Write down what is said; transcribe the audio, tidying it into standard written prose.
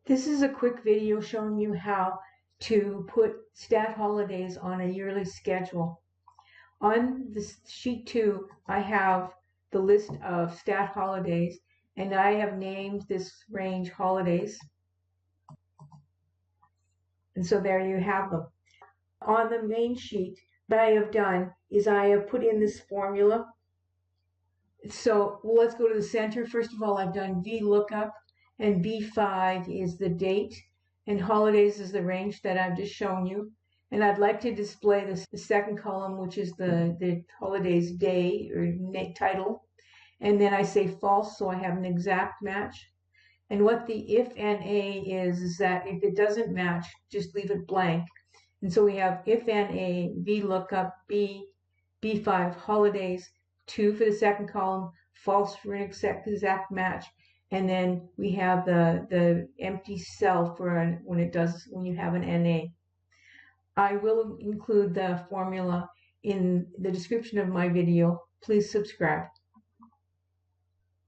This is a quick video showing you how to put stat holidays on a yearly schedule. On this sheet 2, I have the list of stat holidays, and I have named this range holidays. And so there you have them. On the main sheet, what I have done is I have put in this formula. So let's go to the center. First of all, I've done VLOOKUP, and B5 is the date, and holidays is the range that I've just shown you. And I'd like to display the second column, which is the holidays day or title. And then I say false, so I have an exact match. And what the IFNA is that if it doesn't match, just leave it blank. And so we have IFNA, VLOOKUP, B5, holidays, 2 for the second column, false for an exact match. And then we have the empty cell for when you have an NA. I will include the formula in the description of my video. Please subscribe.